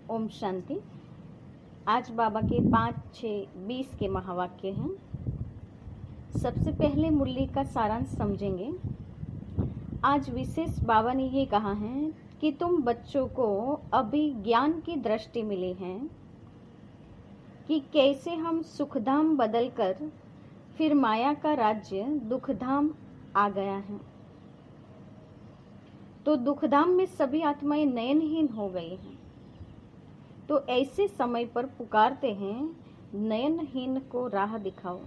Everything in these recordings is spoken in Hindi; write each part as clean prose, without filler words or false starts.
ओम शांति। आज बाबा के 5, 6, 20 के महावाक्य हैं। सबसे पहले मुरली का सारांश समझेंगे। आज विशेष बाबा ने ये कहा है कि तुम बच्चों को अभी ज्ञान की दृष्टि मिली है कि कैसे हम सुखधाम बदलकर फिर माया का राज्य दुखधाम आ गया है। तो दुखधाम में सभी आत्माएं नयनहीन हो गई हैं। तो ऐसे समय पर पुकारते हैं, नयनहीन को राह दिखाओ।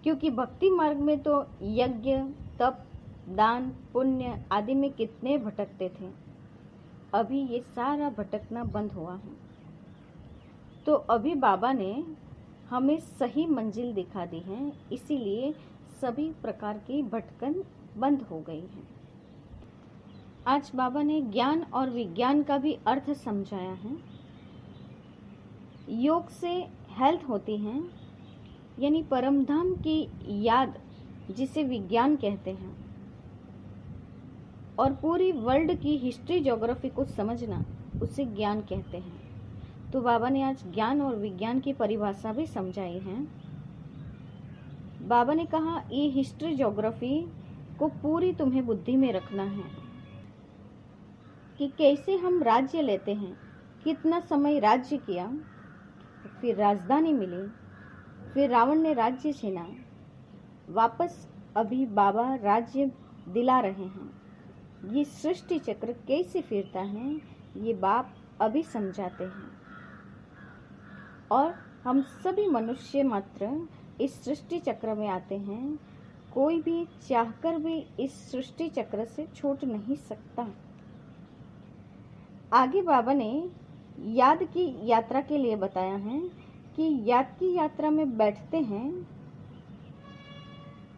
क्योंकि भक्ति मार्ग में तो यज्ञ, तप, दान, पुण्य आदि में कितने भटकते थे। अभी ये सारा भटकना बंद हुआ है। तो अभी बाबा ने हमें सही मंजिल दिखा दी है, इसीलिए सभी प्रकार की भटकन बंद हो गई है। आज बाबा ने ज्ञान और विज्ञान का भी अर्थ समझाया है। योग से हेल्थ होती है, यानी परमधाम की याद, जिसे विज्ञान कहते हैं, और पूरी वर्ल्ड की हिस्ट्री ज्योग्राफी को समझना, उसे ज्ञान कहते हैं। तो बाबा ने आज ज्ञान और विज्ञान की परिभाषा भी समझाई है। बाबा ने कहा, ये हिस्ट्री ज्योग्राफी को पूरी तुम्हें बुद्धि में रखना है कि कैसे हम राज्य लेते हैं, कितना समय राज्य किया, फिर राजधानी मिली, फिर रावण ने राज्य छीना, वापस अभी बाबा राज्य दिला रहे हैं। ये सृष्टि चक्र कैसे फिरता है, ये बाप अभी समझाते हैं। और हम सभी मनुष्य मात्र इस सृष्टि चक्र में आते हैं। कोई भी चाहकर भी इस सृष्टि चक्र से छूट नहीं सकता। आगे बाबा ने याद की यात्रा के लिए बताया है कि याद की यात्रा में बैठते हैं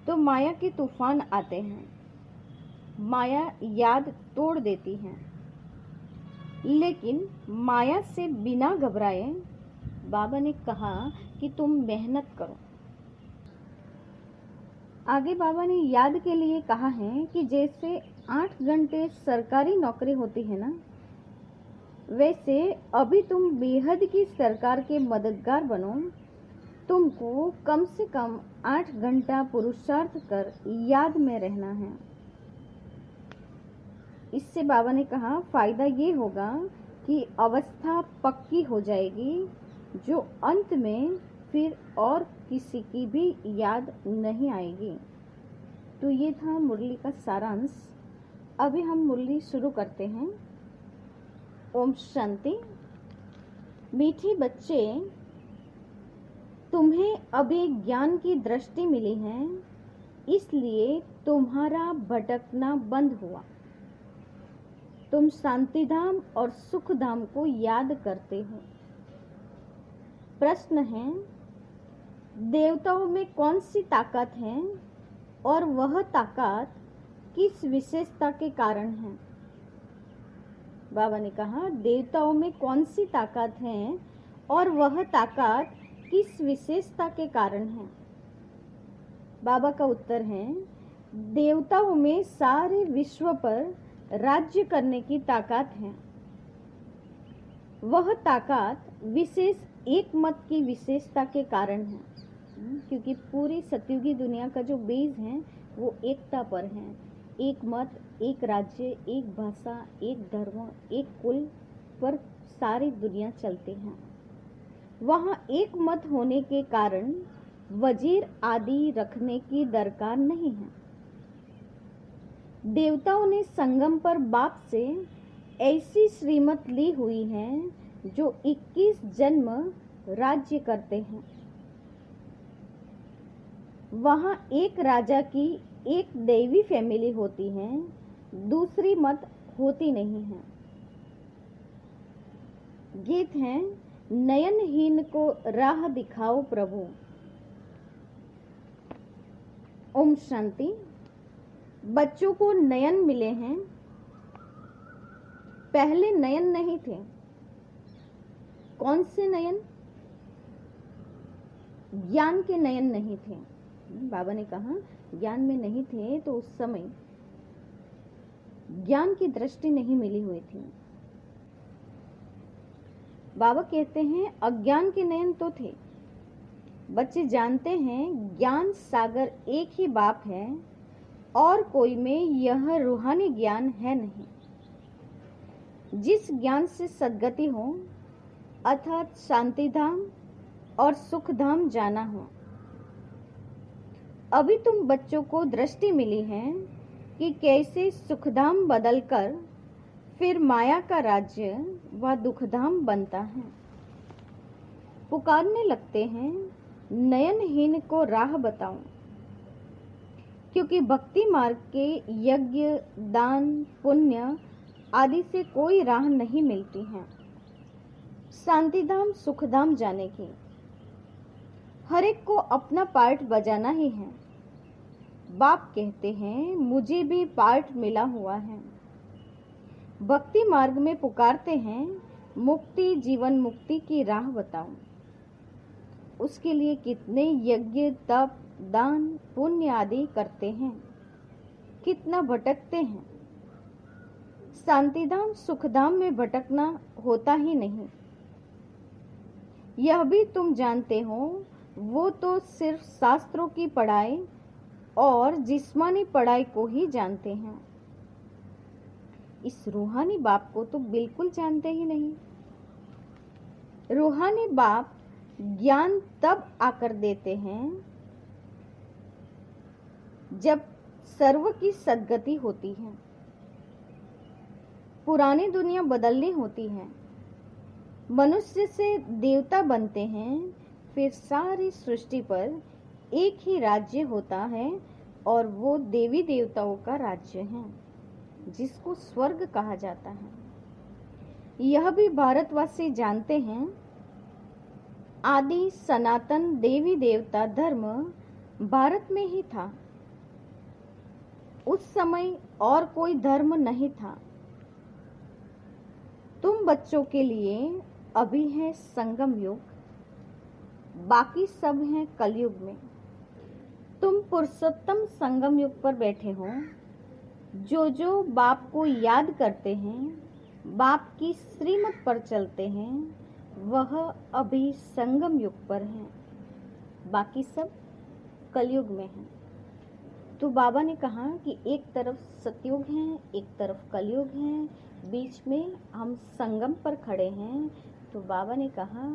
तो माया के तूफान आते हैं। माया याद तोड़ देती है, लेकिन माया से बिना घबराए बाबा ने कहा कि तुम मेहनत करो। आगे बाबा ने याद के लिए कहा है कि जैसे 8 घंटे सरकारी नौकरी होती है ना, वैसे अभी तुम बेहद की सरकार के मददगार बनो। तुमको कम से कम 8 घंटा पुरुषार्थ कर याद में रहना है। इससे बाबा ने कहा, फायदा ये होगा कि अवस्था पक्की हो जाएगी, जो अंत में फिर और किसी की भी याद नहीं आएगी। तो ये था मुरली का सारांश। अभी हम मुरली शुरू करते हैं। ओम शांति। मीठे बच्चे, तुम्हें अभी ज्ञान की दृष्टि मिली है, इसलिए तुम्हारा भटकना बंद हुआ। तुम शांतिधाम और सुखधाम को याद करते हो। प्रश्न है, देवताओं में कौन सी ताकत है और वह ताकत किस विशेषता के कारण है? बाबा ने कहा, देवताओं में कौन सी ताकत है और वह ताकत किस विशेषता के कारण है? बाबा का उत्तर है, देवताओं में सारे विश्व पर राज्य करने की ताकत है। वह ताकत विशेष एक मत की विशेषता के कारण है, क्योंकि पूरी सतयुगी दुनिया का जो बेस है वो एकता पर है। एक मत, एक राज्य, एक भाषा, एक धर्म, एक कुल पर सारी दुनिया चलती है। वहाँ एक मत होने के कारण वजीर आदि रखने की दरकार नहीं है। देवताओं ने संगम पर बाप से ऐसी श्रीमत ली हुई है जो 21 जन्म राज्य करते हैं। वहाँ एक राजा की एक दैवी फैमिली होती है, दूसरी मत होती नहीं है। गीत है, नयनहीन को राह दिखाओ प्रभु। ओम शांति। बच्चों को नयन मिले हैं, पहले नयन नहीं थे। कौन से नयन? ज्ञान के नयन नहीं थे। बाबा ने कहा, ज्ञान में नहीं थे तो उस समय ज्ञान की दृष्टि नहीं मिली हुई थी। बाबा कहते हैं अज्ञान के नयन तो थे। बच्चे जानते हैं ज्ञान सागर एक ही बाप है और कोई में यह रूहानी ज्ञान है नहीं। जिस ज्ञान से सद्गति हो अर्थात शांति धाम और सुख धाम जाना हो। अभी तुम बच्चों को दृष्टि मिली है कि कैसे सुखधाम बदलकर फिर माया का राज्य व दुखधाम बनता है। पुकारने लगते हैं नयनहीन को राह बताओ, क्योंकि भक्ति मार्ग के यज्ञ दान पुण्य आदि से कोई राह नहीं मिलती है शांतिधाम सुखधाम जाने की। हर एक को अपना पार्ट बजाना ही है। बाप कहते हैं मुझे भी पार्ट मिला हुआ है। भक्ति मार्ग में पुकारते हैं मुक्ति जीवन मुक्ति की राह बताओ। उसके लिए कितने यज्ञ तप दान पुण्य आदि करते हैं, कितना भटकते हैं। शांतिधाम सुखधाम में भटकना होता ही नहीं। यह भी तुम जानते हो, वो तो सिर्फ शास्त्रों की पढ़ाई और जिस्मानी पढ़ाई को ही जानते हैं। इस रूहानी बाप को तो बिल्कुल जानते ही नहीं। रूहानी बाप ज्ञान तब आकर देते हैं जब सर्व की सद्गति होती है, पुरानी दुनिया बदलनी होती है, मनुष्य से देवता बनते हैं, फिर सारी सृष्टि पर एक ही राज्य होता है और वो देवी देवताओं का राज्य है जिसको स्वर्ग कहा जाता है। यह भी भारतवासी जानते हैं। आदि सनातन देवी देवता धर्म भारत में ही था। उस समय और कोई धर्म नहीं था। तुम बच्चों के लिए अभी है संगम युग, बाकी सब हैं कलयुग में। तुम पुरुषोत्तम संगम युग पर बैठे हो। जो बाप को याद करते हैं, बाप की श्रीमत पर चलते हैं, वह अभी संगम युग पर हैं, बाकी सब कलयुग में हैं। तो बाबा ने कहा कि एक तरफ सतयुग है, एक तरफ कलयुग है, बीच में हम संगम पर खड़े हैं। तो बाबा ने कहा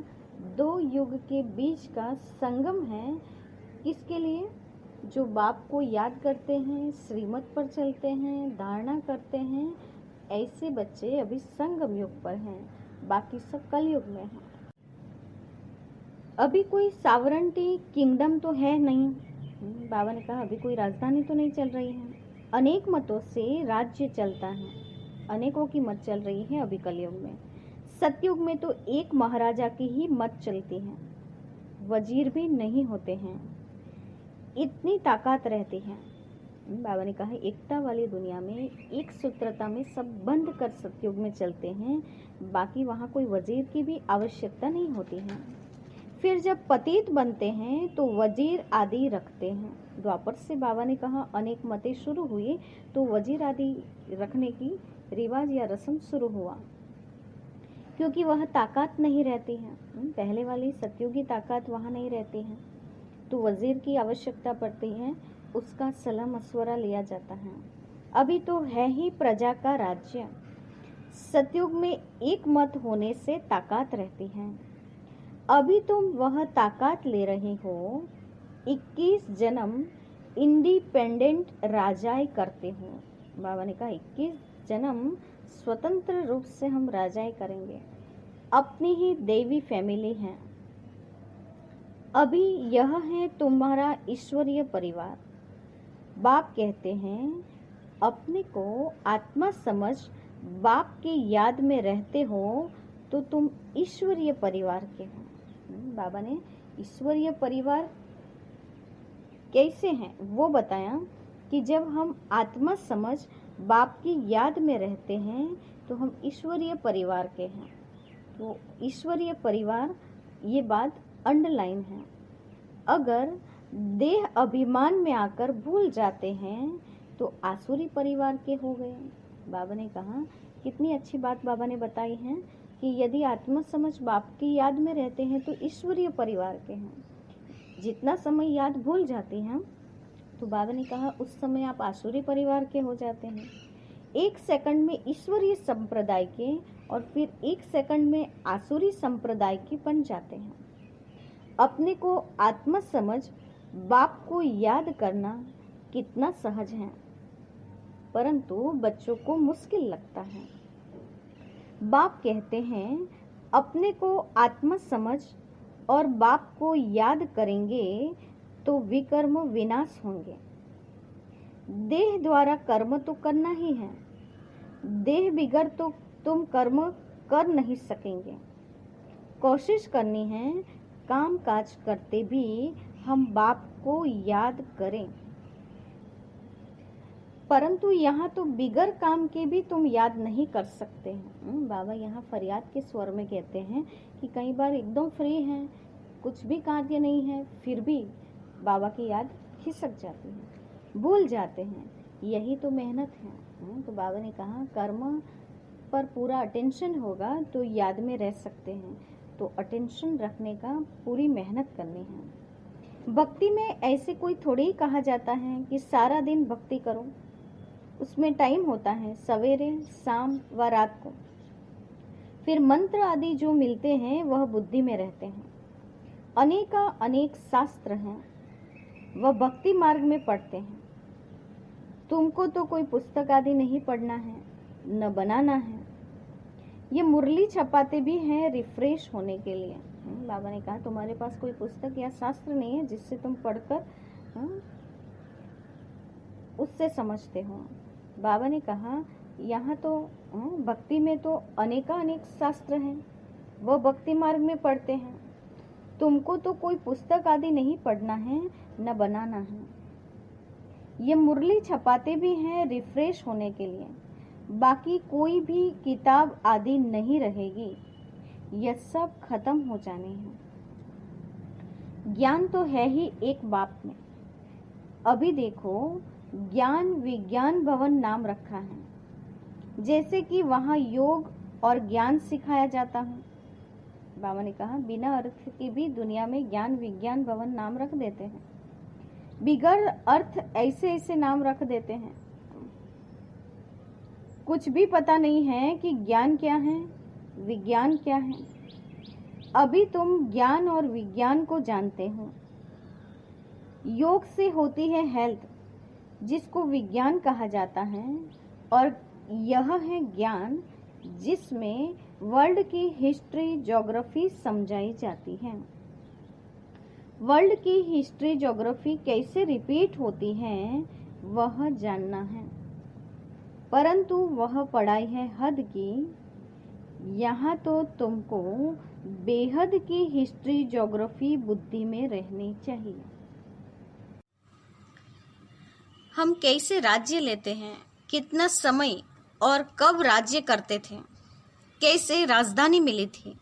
दो युग के बीच का संगम है। किसके लिए? जो बाप को याद करते हैं, श्रीमत पर चलते हैं, धारणा करते हैं, ऐसे बच्चे अभी संगम युग पर हैं, बाकी सब कलयुग में हैं। अभी कोई सॉवरेंटी किंगडम तो है नहीं। बाबा ने कहा अभी कोई राजधानी तो नहीं चल रही है। अनेक मतों से राज्य चलता है, अनेकों की मत चल रही है अभी कलयुग में। सतयुग में तो एक महाराजा की ही मत चलती है, वजीर भी नहीं होते हैं, इतनी ताकत रहती है। बाबा ने कहा एकता वाली दुनिया में एक सूत्रता में सब बंद कर सतयुग में चलते हैं, बाकी वहाँ कोई वजीर की भी आवश्यकता नहीं होती है। फिर जब पतित बनते हैं तो वजीर आदि रखते हैं। द्वापर से बाबा ने कहा अनेक मतें शुरू हुई तो वजीर आदि रखने की रिवाज या रस्म शुरू हुआ, क्योंकि वह ताकत नहीं रहती है। पहले वाली सतयुगी ताकत वहाँ नहीं रहती है, तो वजीर की आवश्यकता पड़ती है, उसका सलाह मशवरा लिया जाता है। अभी तो है ही प्रजा का राज्य। सतयुग में एक मत होने से ताकत रहती है। अभी तुम वह ताकत ले रहे हो। 21 जन्म इंडिपेंडेंट राजाएं करते हो। बाबा ने कहा 21 जन्म स्वतंत्र रूप से हम राजाएं करेंगे, अपनी ही देवी फैमिली है। अभी यह है तुम्हारा ईश्वरीय परिवार। बाप कहते हैं अपने को आत्मा समझ बाप की याद में रहते हो तो तुम ईश्वरीय परिवार के हो। बाबा ने ईश्वरीय परिवार कैसे हैं वो बताया कि जब हम आत्मा समझ बाप की याद में रहते हैं तो हम ईश्वरीय परिवार के हैं। तो ईश्वरीय परिवार ये बात अंडरलाइन है। अगर देह अभिमान में आकर भूल जाते हैं तो आसुरी परिवार के हो गए। बाबा ने कहा कितनी अच्छी बात बाबा ने बताई है कि यदि आत्मा समझ बाप की याद में रहते हैं तो ईश्वरीय परिवार के हैं। जितना समय याद भूल जाती हैं तो बाबा ने कहा उस समय आप आसुरी परिवार के हो जाते हैं। 1 सेकंड में ईश्वरीय संप्रदाय के और फिर 1 सेकंड में आसुरी संप्रदाय के बन जाते हैं। अपने को आत्मा समझ बाप को याद करना कितना सहज है, परंतु बच्चों को मुश्किल लगता है। बाप कहते हैं अपने को आत्मा समझ और बाप को याद करेंगे तो विकर्म विनाश होंगे। देह द्वारा कर्म तो करना ही है, देह बिगड़ तो तुम कर्म कर नहीं सकेंगे। कोशिश करनी है काम काज करते भी हम बाप को याद करें, परंतु यहाँ तो बिगर काम के भी तुम याद नहीं कर सकते हैं। बाबा यहाँ फरियाद के स्वर में कहते हैं कि कई बार एकदम फ्री हैं, कुछ भी कार्य नहीं है, फिर भी बाबा की याद खिसक जाती है, भूल जाते हैं। यही तो मेहनत है। तो बाबा ने कहा कर्म पर पूरा अटेंशन होगा तो याद में रह सकते हैं, तो अटेंशन रखने का पूरी मेहनत करनी है। भक्ति में ऐसे कोई थोड़ी ही कहा जाता है कि सारा दिन भक्ति करो, उसमें टाइम होता है सवेरे, शाम व रात को। फिर मंत्र आदि जो मिलते हैं वह बुद्धि में रहते हैं। अनेक शास्त्र हैं, वह भक्ति मार्ग में पढ़ते हैं। तुमको तो कोई पुस्तक आदि नहीं पढ़ना है, न बनाना है। ये मुरली छपाते भी हैं रिफ्रेश होने के लिए। बाबा ने कहा तुम्हारे पास कोई पुस्तक या शास्त्र नहीं है जिससे तुम पढ़कर उससे समझते हो। बाबा ने कहा यहाँ तो भक्ति में तो अनेक शास्त्र हैं, वह भक्ति मार्ग में पढ़ते हैं। तुमको तो कोई पुस्तक आदि नहीं पढ़ना है, न बनाना है। ये मुरली छपाते भी हैं रिफ्रेश होने के लिए, बाकी कोई भी किताब आदि नहीं रहेगी, यह सब खत्म हो जाने हैं। ज्ञान तो है ही एक बाप में। अभी देखो ज्ञान विज्ञान भवन नाम रखा है, जैसे कि वहाँ योग और ज्ञान सिखाया जाता है। बाबा ने कहा बिना अर्थ की भी दुनिया में ज्ञान विज्ञान भवन नाम रख देते हैं, बिगर अर्थ ऐसे नाम रख देते हैं। कुछ भी पता नहीं है कि ज्ञान क्या है, विज्ञान क्या है। अभी तुम ज्ञान और विज्ञान को जानते हो। योग से होती है हेल्थ, जिसको विज्ञान कहा जाता है, और यह है ज्ञान जिसमें वर्ल्ड की हिस्ट्री ज्योग्राफी समझाई जाती है। वर्ल्ड की हिस्ट्री ज्योग्राफी कैसे रिपीट होती है वह जानना है, परंतु वह पढ़ाई है हद की। यहाँ तो तुमको बेहद की हिस्ट्री ज्योग्राफी बुद्धि में रहनी चाहिए। हम कैसे राज्य लेते हैं, कितना समय और कब राज्य करते थे, कैसे राजधानी मिली थी,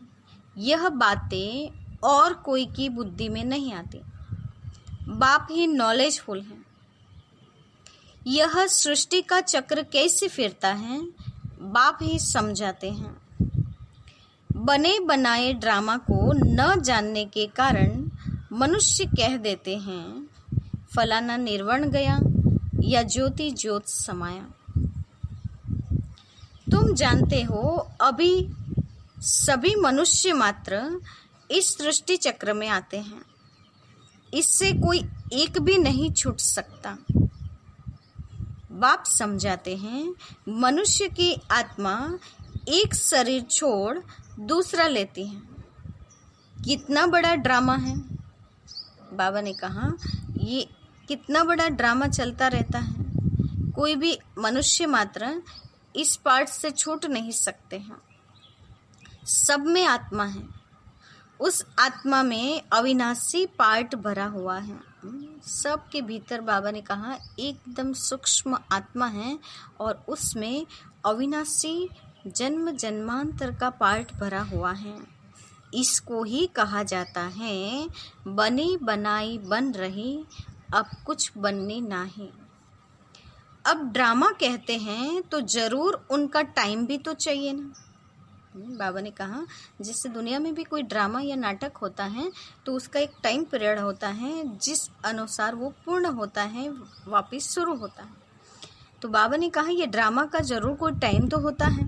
यह बातें और कोई की बुद्धि में नहीं आती। बाप ही नॉलेजफुल हैं। यह सृष्टि का चक्र कैसे फिरता है बाप ही समझाते हैं। बने बनाए ड्रामा को न जानने के कारण मनुष्य कह देते हैं फलाना निर्वाण गया या ज्योति ज्योत समाया। तुम जानते हो अभी सभी मनुष्य मात्र इस सृष्टि चक्र में आते हैं, इससे कोई एक भी नहीं छूट सकता। बाप समझाते हैं मनुष्य की आत्मा एक शरीर छोड़ दूसरा लेती है। कितना बड़ा ड्रामा है। बाबा ने कहा ये कितना बड़ा ड्रामा चलता रहता है। कोई भी मनुष्य मात्र इस पार्ट से छूट नहीं सकते हैं। सब में आत्मा है, उस आत्मा में अविनाशी पार्ट भरा हुआ है। सब के भीतर बाबा ने कहा एकदम सूक्ष्म आत्मा है और उसमें अविनाशी जन्म जन्मांतर का पार्ट भरा हुआ है। इसको ही कहा जाता है बनी बनाई बन रही, अब कुछ बनने नहीं। अब ड्रामा कहते हैं तो जरूर उनका टाइम भी तो चाहिए ना। बाबा ने कहा जैसे दुनिया में भी कोई ड्रामा या नाटक होता है तो उसका एक टाइम पीरियड होता है जिस अनुसार वो पूर्ण होता है, वापस शुरू होता है। तो बाबा ने कहा ये ड्रामा का जरूर कोई टाइम तो होता है।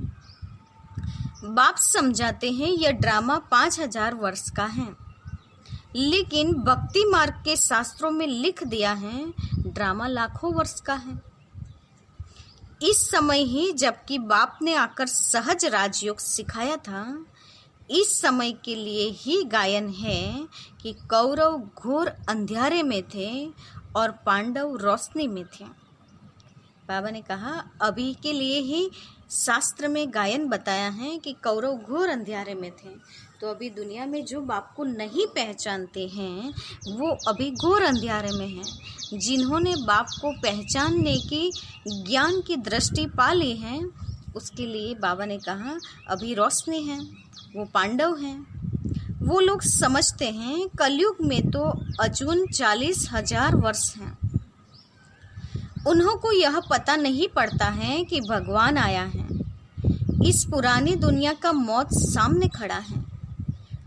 बाप समझाते हैं यह ड्रामा 5000 वर्ष का है, लेकिन भक्ति मार्ग के शास्त्रों में लिख दिया है ड्रामा लाखों वर्ष का है। इस समय ही जबकि बाप ने आकर सहज राजयोग सिखाया था, इस समय के लिए ही गायन है कि कौरव घोर अंधियारे में थे और पांडव रोशनी में थे। बाबा ने कहा अभी के लिए ही शास्त्र में गायन बताया है कि कौरव घोर अंधियारे में थे। तो अभी दुनिया में जो बाप को नहीं पहचानते हैं वो अभी घोर अंधियारे में हैं। जिन्होंने बाप को पहचानने की ज्ञान की दृष्टि पा ली है उसके लिए बाबा ने कहा अभी रोशनी है, वो पांडव हैं। वो लोग समझते हैं कलयुग में तो अजून 40,000 वर्ष हैं। उन्हों को यह पता नहीं पड़ता है कि भगवान आया है। इस पुरानी दुनिया का मौत सामने खड़ा है।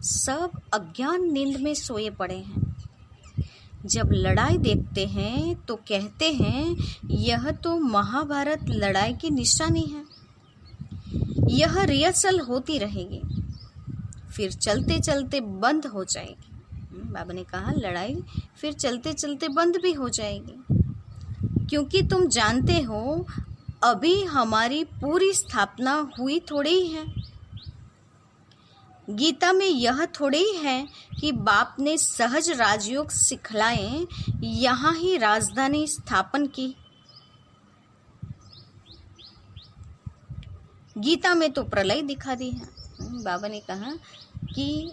सब अज्ञान नींद में सोए पड़े हैं। जब लड़ाई देखते हैं तो कहते हैं यह तो महाभारत लड़ाई की निशानी है, यह रिहर्सल होती रहेगी, फिर चलते चलते बंद हो जाएगी। बाबा ने कहा लड़ाई फिर चलते चलते बंद भी हो जाएगी, क्योंकि तुम जानते हो अभी हमारी पूरी स्थापना हुई थोड़ी ही है। गीता में यह थोड़ी ही है कि बाप ने सहज राजयोग सिखलाए यहाँ ही राजधानी स्थापन की। गीता में तो प्रलय दिखा दी है। बाबा ने कहा कि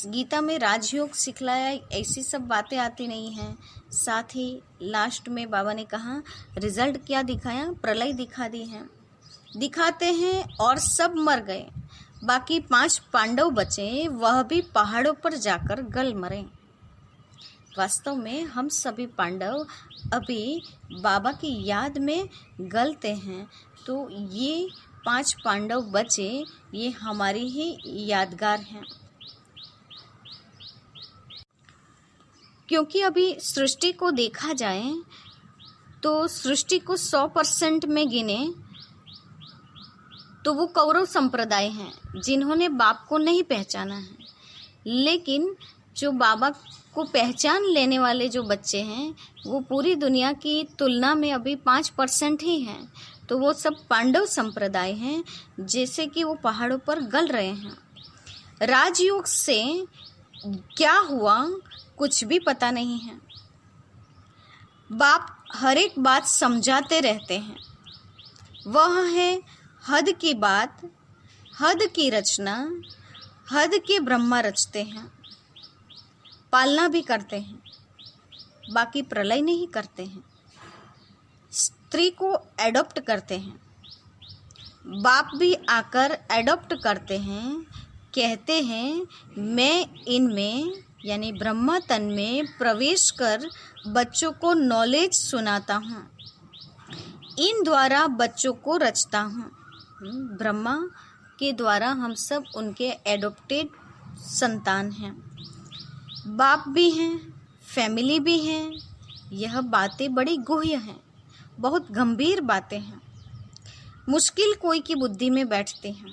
गीता में राजयोग सिखलाया ऐसी सब बातें आती नहीं हैं। साथ ही लास्ट में बाबा ने कहा रिजल्ट क्या दिखाया, प्रलय दिखा दी है। दिखाते हैं और सब मर गए, बाकी 5 पांडव बचे, वह भी पहाड़ों पर जाकर गल मरे। वास्तव में हम सभी पांडव अभी बाबा की याद में गलते हैं। तो ये 5 पांडव बचे, ये हमारी ही यादगार हैं। क्योंकि अभी सृष्टि को देखा जाए तो सृष्टि को 100% में गिने तो वो कौरव संप्रदाय हैं जिन्होंने बाप को नहीं पहचाना है। लेकिन जो बाबा को पहचान लेने वाले जो बच्चे हैं वो पूरी दुनिया की तुलना में अभी 5% ही हैं। तो वो सब पांडव संप्रदाय हैं, जैसे कि वो पहाड़ों पर गल रहे हैं। राजयोग से क्या हुआ कुछ भी पता नहीं है। बाप हर एक बात समझाते रहते हैं। वह है हद की बात, हद की रचना, हद के ब्रह्मा रचते हैं। पालना भी करते हैं, बाकी प्रलय नहीं करते हैं। स्त्री को एडॉप्ट करते हैं, बाप भी आकर एडॉप्ट करते हैं। कहते हैं मैं इनमें यानी ब्रह्मा तन में प्रवेश कर बच्चों को नॉलेज सुनाता हूँ, इन द्वारा बच्चों को रचता हूँ। ब्रह्मा के द्वारा हम सब उनके एडॉप्टेड संतान हैं। बाप भी हैं, फैमिली भी हैं। यह बातें बड़ी गुह्य हैं, बहुत गंभीर बातें हैं, मुश्किल कोई की बुद्धि में बैठती हैं।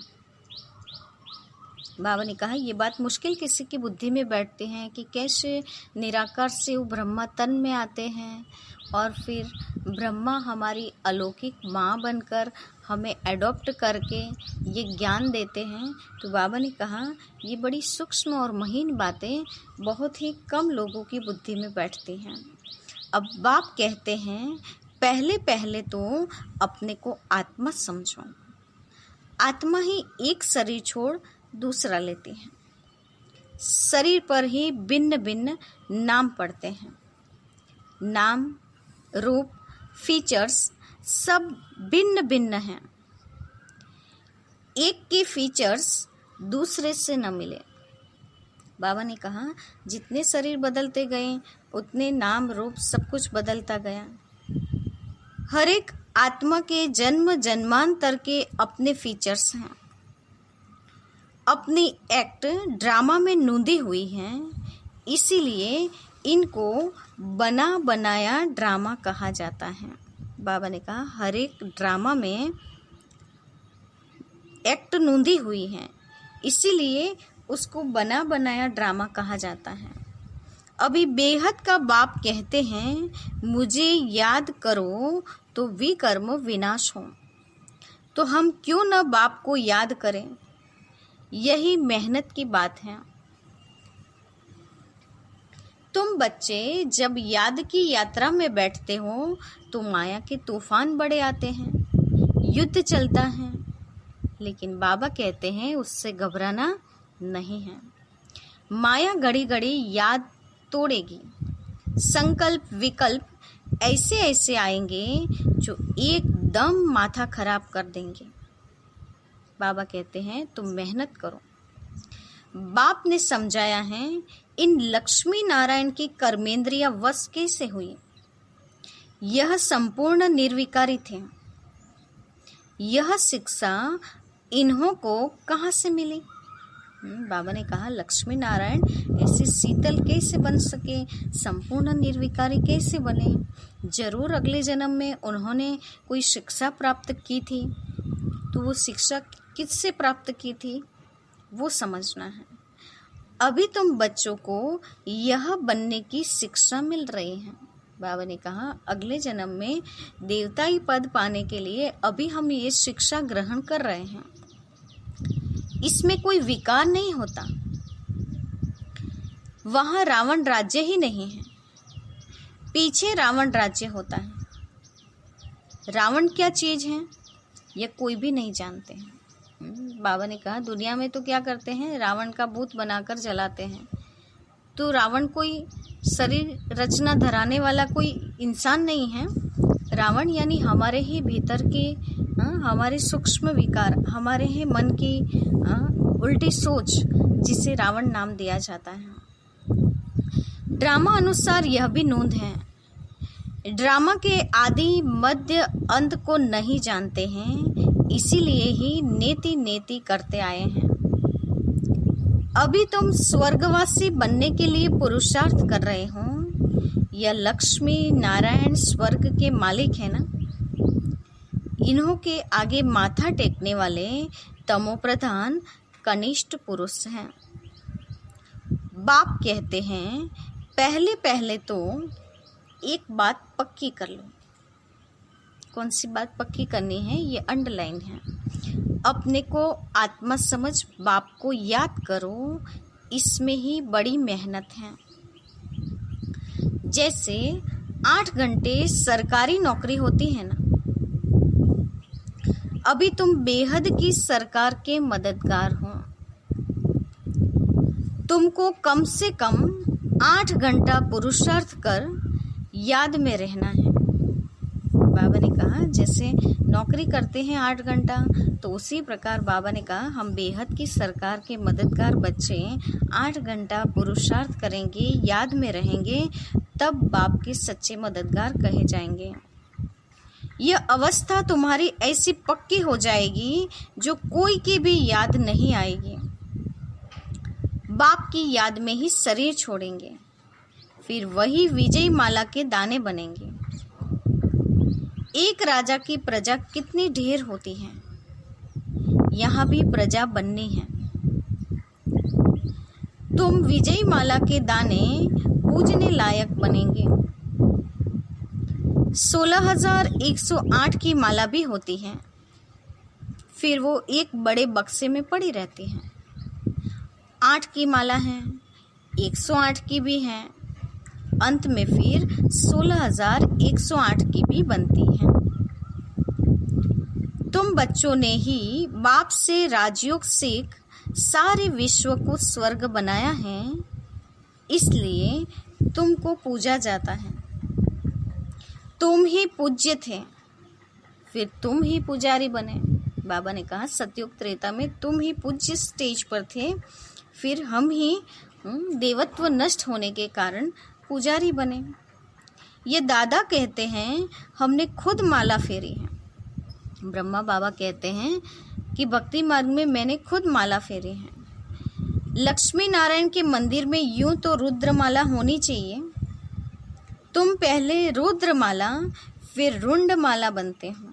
बाबा ने कहा ये बात मुश्किल किसी की बुद्धि में बैठते हैं कि कैसे निराकार से वो ब्रह्मा तन में आते हैं और फिर ब्रह्मा हमारी अलौकिक माँ बनकर हमें एडॉप्ट करके ये ज्ञान देते हैं। तो बाबा ने कहा ये बड़ी सूक्ष्म और महीन बातें बहुत ही कम लोगों की बुद्धि में बैठती हैं। अब बाप कहते हैं पहले पहले तो अपने को आत्मा समझो। आत्मा ही एक शरीर छोड़ दूसरा लेती है। शरीर पर ही भिन्न भिन्न नाम पड़ते हैं। नाम, रूप, फीचर्स सब भिन्न भिन्न हैं। एक के फीचर्स दूसरे से न मिले। बाबा ने कहा जितने शरीर बदलते गए उतने नाम रूप सब कुछ बदलता गया। हर एक आत्मा के जन्म जन्मांतर के अपने फीचर्स हैं। अपनी एक्ट ड्रामा में नूंदी हुई हैं, इसीलिए इनको बना बनाया ड्रामा कहा जाता है। बाबा ने कहा हर एक ड्रामा में एक्ट नूंदी हुई है, इसीलिए उसको बना बनाया ड्रामा कहा जाता है। अभी बेहद का बाप कहते हैं मुझे याद करो तो विकर्म विनाश हो। तो हम क्यों न बाप को याद करें, यही मेहनत की बात है। तुम बच्चे जब याद की यात्रा में बैठते हो तो माया के तूफान बड़े आते हैं, युद्ध चलता है, लेकिन बाबा कहते हैं उससे घबराना नहीं है। माया घड़ी घड़ी याद तोड़ेगी, संकल्प विकल्प ऐसे ऐसे आएंगे जो एकदम माथा खराब कर देंगे। बाबा कहते हैं तुम मेहनत करो। बाप ने समझाया है इन लक्ष्मी नारायण की कर्मेंद्रिया वश कैसे हुई। यह संपूर्ण निर्विकारी थे। यह शिक्षा इन्हों को कहाँ से मिली। बाबा ने कहा लक्ष्मी नारायण ऐसे शीतल कैसे बन सके, संपूर्ण निर्विकारी कैसे बने। जरूर अगले जन्म में उन्होंने कोई शिक्षा प्राप्त की थी, तो वो शिक्षा किससे प्राप्त की थी वो समझना है। अभी तुम बच्चों को यह बनने की शिक्षा मिल रही है। बाबा ने कहा अगले जन्म में देवताई पद पाने के लिए अभी हम ये शिक्षा ग्रहण कर रहे हैं। इसमें कोई विकार नहीं होता। वहां रावण राज्य ही नहीं है, पीछे रावण राज्य होता है। रावण क्या चीज है यह कोई भी नहीं जानते हैं। बाबा ने कहा दुनिया में तो क्या करते हैं, रावण का भूत बनाकर जलाते हैं। तो रावण कोई शरीर रचना धराने वाला कोई इंसान नहीं है। रावण यानी हमारे ही भीतर के हमारे सूक्ष्म विकार, हमारे ही मन की उल्टी सोच, जिसे रावण नाम दिया जाता है। ड्रामा अनुसार यह भी नोंद है। ड्रामा के आदि मध्य अंत को नहीं जानते हैं, इसीलिए ही नेति नेति करते आए हैं। अभी तुम स्वर्गवासी बनने के लिए पुरुषार्थ कर रहे हो। यह लक्ष्मी नारायण स्वर्ग के मालिक है ना। इन्हों के आगे माथा टेकने वाले तमोप्रधान कनिष्ठ पुरुष हैं। बाप कहते हैं पहले पहले तो एक बात पक्की कर लो। कौन सी बात पक्की करनी है, ये अंडरलाइन है। अपने को आत्मा समझ बाप को याद करो, इसमें ही बड़ी मेहनत है। जैसे 8 घंटे सरकारी नौकरी होती है ना, अभी तुम बेहद की सरकार के मददगार हो। तुमको कम से कम 8 घंटा पुरुषार्थ कर याद में रहना है। बाबा ने कहा जैसे नौकरी करते हैं 8 घंटा, तो उसी प्रकार बाबा ने कहा हम बेहद की सरकार के मददगार बच्चे 8 घंटा पुरुषार्थ करेंगे, याद में रहेंगे, तब बाप के सच्चे मददगार कहे जाएंगे। यह अवस्था तुम्हारी ऐसी पक्की हो जाएगी जो कोई की भी याद नहीं आएगी। बाप की याद में ही शरीर छोड़ेंगे, फिर वही विजय माला के दाने बनेंगे। एक राजा की प्रजा कितनी ढेर होती है, यहाँ भी प्रजा बननी है। तुम विजय माला के दाने पूजने लायक बनेंगे। 16,108 की माला भी होती है, फिर वो एक बड़े बक्से में पड़ी रहती है। 8 की माला है, 108 की भी है, अंत में फिर 16,108 की भी बनती है। तुम बच्चों ने ही बाप से राजयोग सीख सारे विश्व को स्वर्ग बनाया है, इसलिए तुमको पूजा जाता है। तुम ही पूज्य थे, फिर तुम ही पुजारी बने। बाबा ने कहा सतयुग त्रेता में तुम ही पूज्य स्टेज पर थे, फिर हम ही देवत्व नष्ट होने के कारण पुजारी बने। ये दादा कहते हैं हमने खुद माला फेरी है। ब्रह्मा बाबा कहते हैं कि भक्ति मार्ग में मैंने खुद माला फेरी है। लक्ष्मी नारायण के मंदिर में यूं तो रुद्रमाला होनी चाहिए। तुम पहले रुद्रमाला फिर रुंडमाला बनते हो।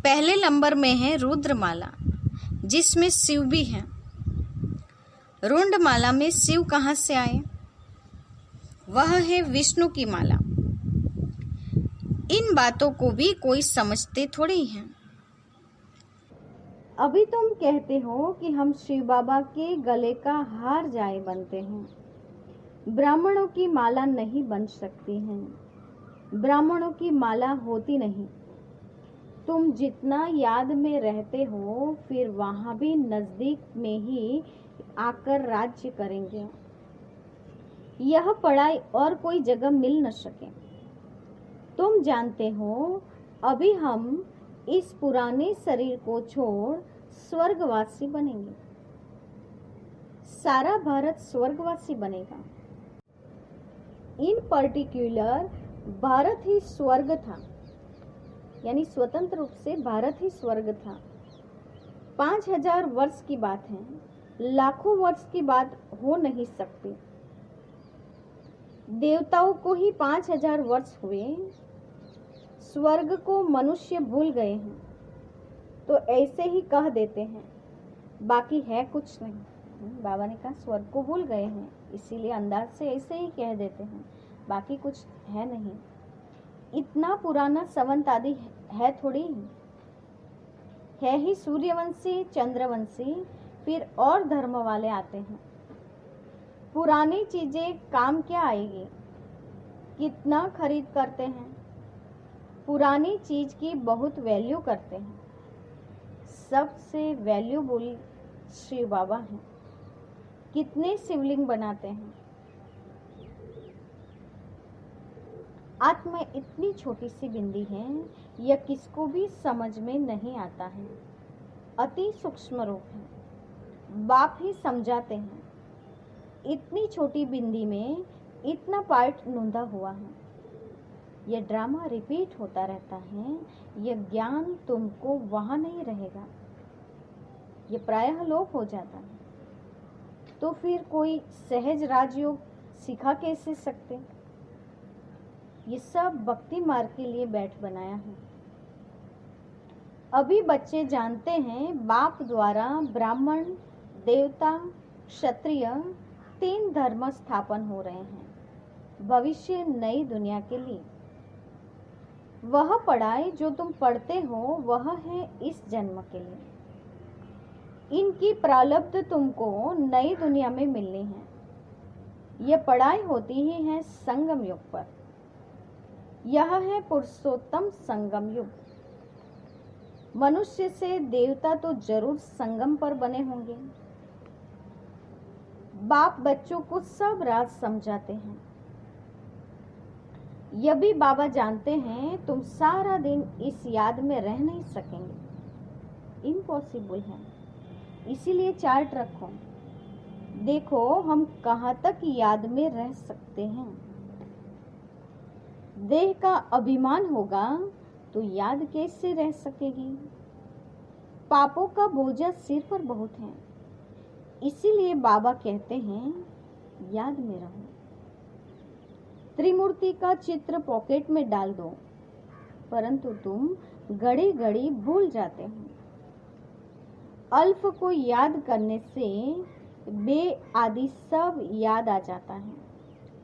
पहले नंबर में है रुद्रमाला, जिसमें शिव भी है। रुंडमाला में शिव कहाँ से आए? वह है विष्णु की माला। इन बातों को भी कोई समझते थोड़ी हैं। अभी तुम कहते हो कि हम शिव बाबा के गले का हार जाए बनते हैं। ब्राह्मणों की माला नहीं बन सकती हैं। ब्राह्मणों की माला होती नहीं। तुम जितना याद में रहते हो, फिर वहां भी नजदीक में ही आकर राज्य करेंगे। यह पढ़ाई और कोई जगह मिल न सके। तुम जानते हो, अभी हम इस पुराने शरीर को छोड़ स्वर्गवासी बनेंगे। सारा भारत स्वर्गवासी बनेगा। इन पर्टिकुलर भारत ही स्वर्ग था, यानी स्वतंत्र रूप से भारत ही स्वर्ग था। 5000 वर्ष की बात है, लाखों वर्ष की बात हो नहीं सकती। देवताओं को ही 5000 वर्ष हुए। स्वर्ग को मनुष्य भूल गए हैं, तो ऐसे ही कह देते हैं, बाकी है कुछ नहीं। बाबा ने कहा स्वर्ग को भूल गए हैं, इसीलिए अंदाज से ऐसे ही कह देते हैं, बाकी कुछ है नहीं। इतना पुराना संवत आदि है थोड़ी, है ही सूर्यवंशी, चंद्रवंशी, फिर और धर्म वाले आते हैं। पुरानी चीजें काम क्या आएगी? कितना खरीद करते हैं। पुरानी चीज की बहुत वैल्यू करते हैं। सबसे वैल्यूबल शिव बाबा हैं। कितने शिवलिंग बनाते हैं। आत्मा इतनी छोटी सी बिंदी है, यह किसको भी समझ में नहीं आता है। अति सूक्ष्म रूप है। बाप ही समझाते हैं। इतनी छोटी बिंदी में इतना पार्ट नूंदा हुआ है। यह ड्रामा रिपीट होता रहता है। यह ज्ञान तुमको वहां नहीं रहेगा, यह प्रायः लोप हो जाता है। तो फिर कोई सहज राजयोग सिखा कैसे सकते? ये सब भक्ति मार्ग के लिए बैठ बनाया है। अभी बच्चे जानते हैं, बाप द्वारा ब्राह्मण, देवता, क्षत्रिय 3 धर्म स्थापन हो रहे हैं भविष्य नई दुनिया के लिए। वह पढ़ाई जो तुम पढ़ते हो, वह है इस जन्म के लिए। इनकी प्रारब्ध तुमको नई दुनिया में मिलनी है। यह पढ़ाई होती ही है संगम युग पर। यह है पुरुषोत्तम संगम युग। मनुष्य से देवता तो जरूर संगम पर बने होंगे। बाप बच्चों को सब राज समझाते हैं। यह भी बाबा जानते हैं, तुम सारा दिन इस याद में रह नहीं सकेंगे। इम्पॉसिबल है। इसीलिए चार्ट रखो, देखो हम कहाँ तक याद में रह सकते हैं। देह का अभिमान होगा तो याद कैसे रह सकेगी। पापों का बोझा सिर पर बहुत है। इसीलिए बाबा कहते हैं, याद में रहो। त्रिमूर्ति का चित्र पॉकेट में डाल दो, परंतु तुम घड़ी घड़ी भूल जाते हो। अल्फ को याद करने से बे आदि सब याद आ जाता है।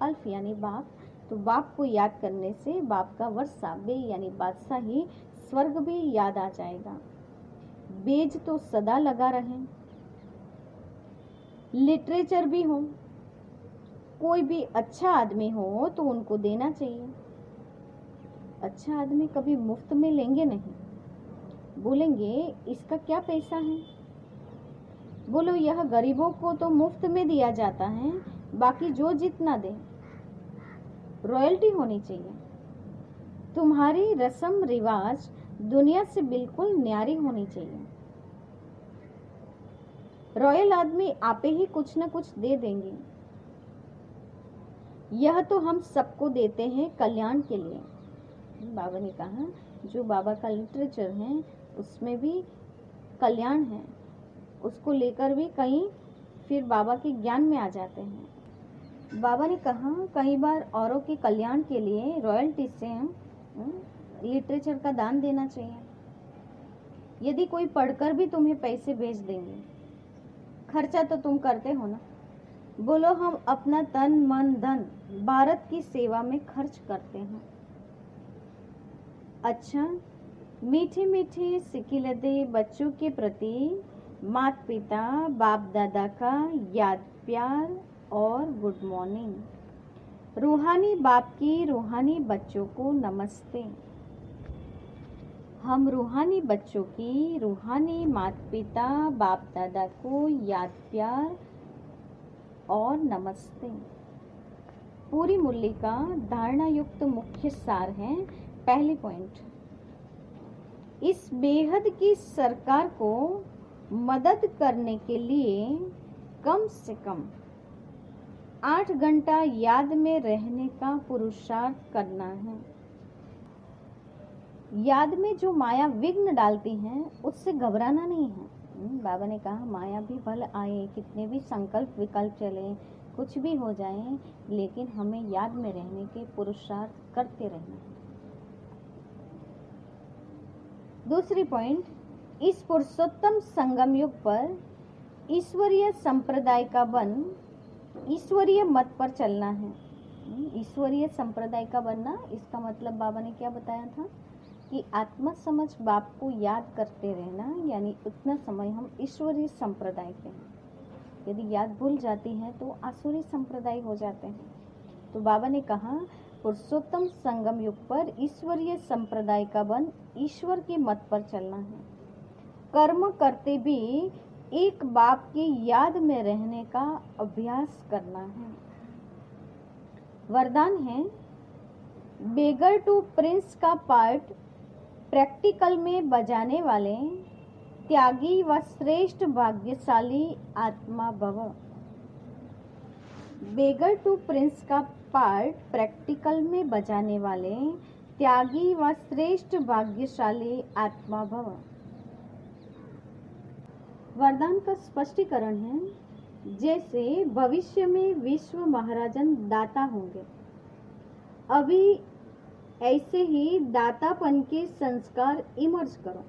अल्फ यानी बाप, तो बाप को याद करने से बाप का वर्षा, बे यानी बादशाही, स्वर्ग भी याद आ जाएगा। बेज तो सदा लगा रहे। लिटरेचर भी हो, कोई भी अच्छा आदमी हो तो उनको देना चाहिए। अच्छा आदमी कभी मुफ्त में लेंगे नहीं। बोलेंगे इसका क्या पैसा है। बोलो यह गरीबों को तो मुफ्त में दिया जाता है, बाकी जो जितना दे। रॉयल्टी होनी चाहिए। तुम्हारी रस्म रिवाज दुनिया से बिल्कुल न्यारी होनी चाहिए। रॉयल आदमी आपे ही कुछ न कुछ दे देंगे। यह तो हम सबको देते हैं कल्याण के लिए। बाबा ने कहा जो बाबा का लिटरेचर है उसमें भी कल्याण है, उसको लेकर भी कहीं फिर बाबा के ज्ञान में आ जाते हैं। बाबा ने कहा कई बार औरों के कल्याण के लिए रॉयल्टी से लिटरेचर का दान देना चाहिए। यदि कोई पढ़कर भी तुम्हें पैसे भेज देंगे, खर्चा तो तुम करते हो ना। बोलो हम अपना तन मन धन भारत की सेवा में खर्च करते हैं। अच्छा, मीठे मीठे सिकिलते बच्चों के प्रति माता पिता बाप दादा का याद प्यार और गुड मॉर्निंग। रूहानी बाप की रूहानी बच्चों को नमस्ते। हम रूहानी बच्चों की रूहानी माता पिता बाप दादा को याद प्यार और नमस्ते। पूरी मुरली का धारणा युक्त मुख्य सार है। पहली पॉइंट, इस बेहद की सरकार को मदद करने के लिए कम से कम 8 घंटा याद में रहने का पुरुषार्थ करना है। याद में जो माया विघ्न डालती है उससे घबराना नहीं है। बाबा ने कहा माया भी भल आए, कितने भी संकल्प विकल्प चले, कुछ भी हो जाए, लेकिन हमें याद में रहने के पुरुषार्थ करते रहना है। दूसरी पॉइंट, इस पुरुषोत्तम संगम युग पर ईश्वरीय संप्रदाय का बन ईश्वरीय मत पर चलना है। ईश्वरीय संप्रदाय का बनना, इसका मतलब बाबा ने क्या बताया था कि आत्मा समझ बाप को याद करते रहना, यानी उतना समय हम ईश्वरीय संप्रदाय के हैं। यदि याद भूल जाती है तो आसुरी संप्रदाय हो जाते हैं। तो बाबा ने कहा पुरुषोत्तम संगम युग पर ईश्वरीय संप्रदाय का बन ईश्वर के मत पर चलना है। कर्म करते भी एक बाप की याद में रहने का अभ्यास करना है। वरदान है, बेगर टू प्रिंस का पार्ट प्रैक्टिकल में बजाने वाले त्यागी व श्रेष्ठ भाग्यशाली आत्मा भव। बेगर टू प्रिंस का पार्ट प्रैक्टिकल में बजाने वाले त्यागी व श्रेष्ठ भाग्यशाली आत्मा भव। वरदान का स्पष्टीकरण है, जैसे भविष्य में विश्व महाराजन दाता होंगे, अभी ऐसे ही दातापन के संस्कार इमर्ज करो।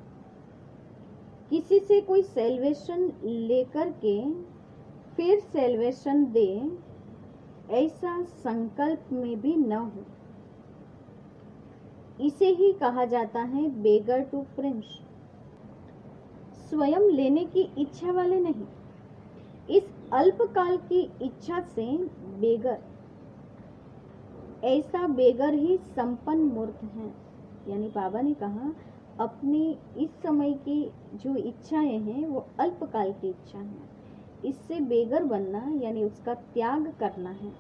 किसी से कोई सेल्वेशन लेकर के फिर सेल्वेशन दे, ऐसा संकल्प में भी न हो। इसे ही कहा जाता है बेगर टू प्रिंस। स्वयं लेने की इच्छा वाले नहीं, इस अल्पकाल की इच्छा से बेगर। ऐसा बेगर ही संपन्न मूर्ख है। यानी बाबा ने कहा अपनी इस समय की जो इच्छाएं हैं वो अल्पकाल की इच्छा है, इससे बेगर बनना यानी उसका त्याग करना है।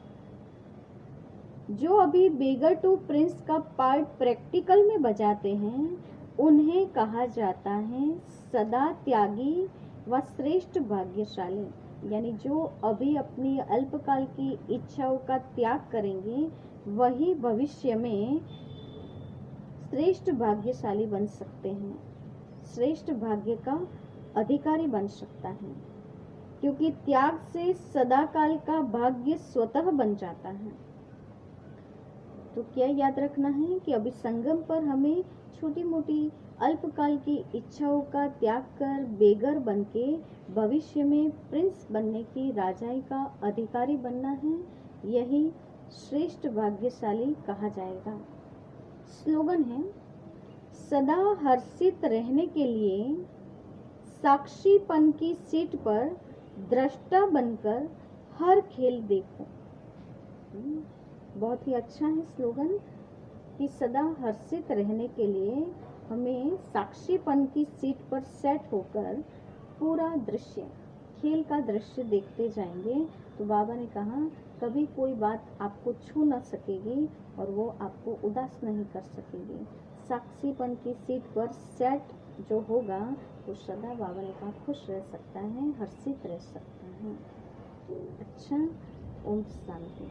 जो अभी बेगर टू प्रिंस का पार्ट प्रैक्टिकल में बजाते हैं, उन्हें कहा जाता है सदा त्यागी व श्रेष्ठ भाग्यशाली। यानी जो अभी अपनी अल्पकाल की इच्छाओं का त्याग करेंगे, वही भविष्य में श्रेष्ठ भाग्यशाली बन सकते हैं, श्रेष्ठ भाग्य का अधिकारी बन सकता है, क्योंकि त्याग से सदाकाल का भाग्य स्वतः बन जाता है। तो क्या याद रखना है कि अभी संगम पर हमें छोटी मोटी अल्पकाल की इच्छाओं का त्याग कर बेगर बन के भविष्य में प्रिंस बनने की राजाई का अधिकारी बनना है। यही श्रेष्ठ भाग्यशाली कहा जाएगा। स्लोगन है, सदा हर्षित रहने के लिए साक्षीपन की सीट पर दृष्टा बनकर हर खेल देखो। बहुत ही अच्छा है स्लोगन कि सदा हर्षित रहने के लिए हमें साक्षीपन की सीट पर सेट होकर पूरा दृश्य, खेल का दृश्य देखते जाएंगे। तो बाबा ने कहा कभी कोई बात आपको छू न सकेगी और वो आपको उदास नहीं कर सकेगी। साक्षीपन की सीट पर सेट जो होगा वो सदा बाबा ने कहा खुश रह सकता है, हर्षित रह सकता है। अच्छा, ओम शांति।